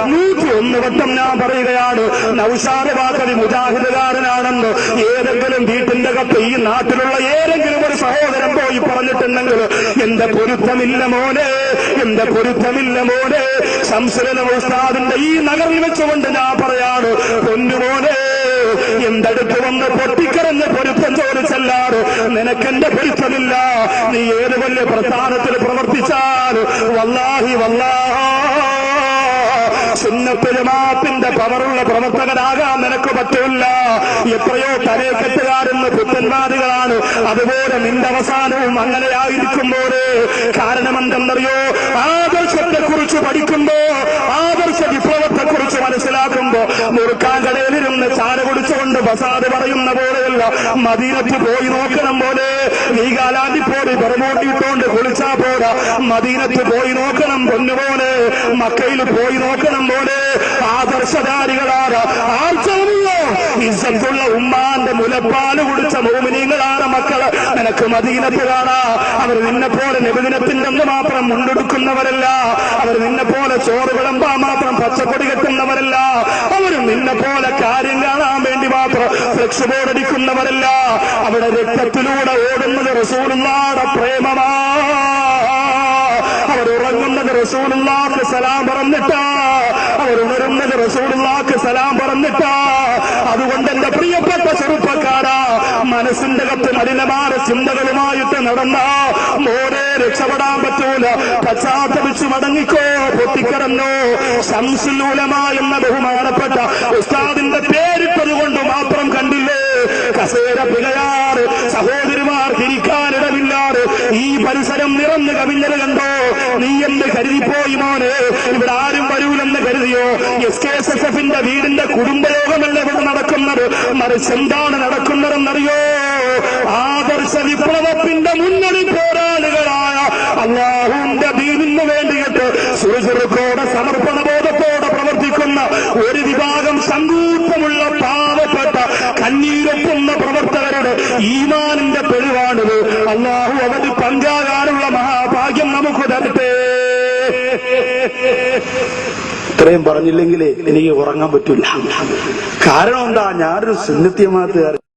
101 വട്ടം ഞാൻ പറയുകയാണ്, നൗഷാദ് വാക്കവി മുജാഹിദുകാരനാണെന്ന് ഏതെങ്കിലും വീട്ടിന്റെ അകത്ത് ഈ നാട്ടിലുള്ള ഏതെങ്കിലും ഒരു സഹോദരൻ പോയി പറഞ്ഞിട്ടുണ്ടെങ്കിൽ എന്റെ പൊരുത്തമില്ല മോനെ, എന്റെ പൊരുത്തമില്ല മോനെ. ശംസുൽ ഉസ്താദിന്റെ ഈ നഗറിൽ വെച്ചുകൊണ്ട് ഞാൻ പറയാണ്, പൊന്നുമോനെ, എന്തടുത്ത് വന്ന് പൊട്ടിക്കരഞ്ഞ് പൊരുത്തം ചോദിച്ചല്ലാറ് നിനക്കെന്റെ പൊരുത്തമില്ല. നീ ഏത് വലിയ പ്രസ്ഥാനത്തിൽ പ്രവർത്തിച്ചാൽ വല്ലാഹി സുന്നത്ത് ജമാഅത്തിന്റെ പവറുള്ള പ്രവർത്തകനാകാൻ നിനക്ക് പറ്റില്ല. എത്രയോ തലേക്കെട്ടുകാരെന്ന് പുത്തൻവാദികളാണ്. അതുപോലെ നിന്റെ അവസാനവും അങ്ങനെയായിരിക്കുമ്പോഴേ. കാരണം എന്തെന്നറിയോ, ആദർശത്തെക്കുറിച്ച് പഠിക്കുമ്പോ, ആദർശ വിപ്ലവത്തെക്കുറിച്ച് മനസ്സിലാക്കുമ്പോ മുറുക്കാൻ കടയിലിരുന്ന് ചാര കുടിച്ചുകൊണ്ട് ഫസാദ് പറയുന്ന പോലെയല്ല, മദീനത്ത് പോയി നോക്കണം പോലെ. നീ കാലാണ്ടി പോയി പെറുമൂട്ടിയിട്ടോണ്ട് കുളിച്ചാ പോരാ, മദീനത്ത് പോയി നോക്കണം പൊന്നുപോലെ, മക്കയിൽ പോയി നോക്കണം പോലെ. ആദർശധാരികളാണ്, ആർച്ചറിയോ ഇസ്സത്തുള്ള ഉമ്മാന്റെ മുലപ്പാല് കുടിച്ച മോമിനീങ്ങളാണ് മക്കള്. നിനക്ക് മദീനത്ത് കാണാ. അവർ നിന്നെ പോലെ നബിദിനത്തിന്റെ അന്ന് മാത്രം മുണ്ടെടുക്കുന്നവരല്ല, അവർ നിന്നെ പോലെ ചോറ് വിളമ്പാ മാത്രം പച്ചപ്പൊടി കെട്ടുന്നവരല്ല, അവർ നിന്നെ പോലെ കാര്യം കാണാൻ വേണ്ടി മാത്രം ഫ്ലെക്സ് ബോർഡ് അടിക്കുന്നവരല്ല. അവിടെ രക്തത്തിലൂടെ ഓടുന്നത് റസൂലുള്ളാഹിയുടെ പ്രേമമാ. അവർ ഉറങ്ങുന്നത് റസൂലുള്ളാഹിക്ക് സലാം പറഞ്ഞിട്ടാ, അവർ ഉണരുന്നത് റസൂലുള്ളാഹിക്ക് സലാം പറഞ്ഞിട്ടാ. അതുകൊണ്ട് എന്റെ പ്രിയപ്പെട്ട ചെറുപ്പക്കാരാ, മനസ്സിന്റെ കത്ത് മലിനമായ ചിന്തകളുമായിട്ട് നടന്ന മോനെ രക്ഷപ്പെടാൻ പറ്റൂല. പശ്ചാത്തപിച്ചു മടങ്ങിക്കോ, പൊട്ടിക്കരഞ്ഞോ. ശംസുൽ ഉലമ എന്ന ബഹുമാനപ്പെട്ട ഉസ്താദിന്റെ പേരിട്ടത് കൊണ്ട് മാത്രം കണ്ടില്ലേ കസേര പിഴയാറ്, സഹോദരിമാർക്ക് ഇരിക്കാനിടമില്ലാറ് ഈ പരിസരം നിറഞ്ഞു കവിഞ്ഞത് കണ്ടോ? നീ എന്ന് കരുതിപ്പോയി മോനെ, ഇവിടെ ആരും വരൂലെന്ന് കരുതിയോ? SKSFന്റെ വീടിന്റെ കുടുംബയോഗമല്ല ഇവിടെ നടക്കുന്നത്, മറിച്ച് എന്താണ് നടക്കുന്നതെന്നറിയോ? ആദർശ വിപ്ലവത്തിന്റെ മുന്നണി പോരാളികളായ അല്ലാഹുവിന്റെ ദീനിന് വേണ്ടിയിട്ട് സുറുചുറുക്കോടെ സമർപ്പണബോധത്തോടെ പ്രവർത്തിക്കുന്ന ഒരു വിഭാഗം സങ്കൂട്ടമുള്ള പാവപ്പെട്ട കണ്ണീരൊപ്പുന്ന പ്രവർത്തകരുടെ ഈമാനിന്റെ തെളിവാണിത്. അല്ലാഹു അവന് പങ്കാകാനുള്ള മഹാഭാഗ്യം നമുക്ക് തരട്ടെ. ഇത്രയും പറഞ്ഞില്ലെങ്കിലേ എനിക്ക് ഉറങ്ങാൻ പറ്റില്ല. കാരണം എന്താ, ഞാനൊരു സുന്നത്തി ജമാഅത്തുകാരൻ.